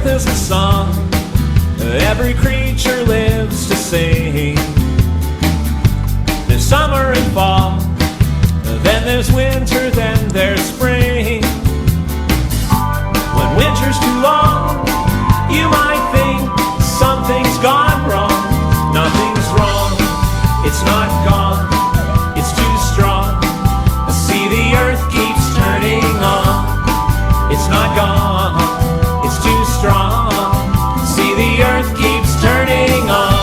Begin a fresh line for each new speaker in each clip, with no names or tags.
earth is a song every creature lives to sing. There's summer and fall, then there's winter, then there's spring. When winter's too long, you might think something's gone wrong. Nothing's wrong, it's not gone, it's too strong. See, the earth keeps turning on. It's not gone, it's too strong. See, the earth keeps turning on.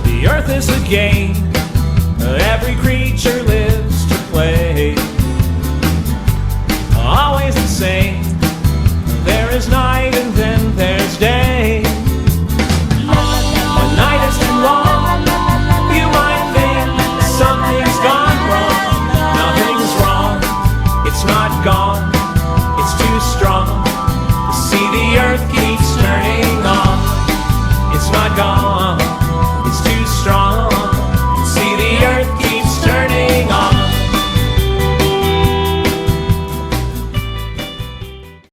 The earth is a game every creature lives to play. Always the same, there is night and then there's day. When night is too long, you might think something's gone wrong. Nothing's wrong, it's not gone,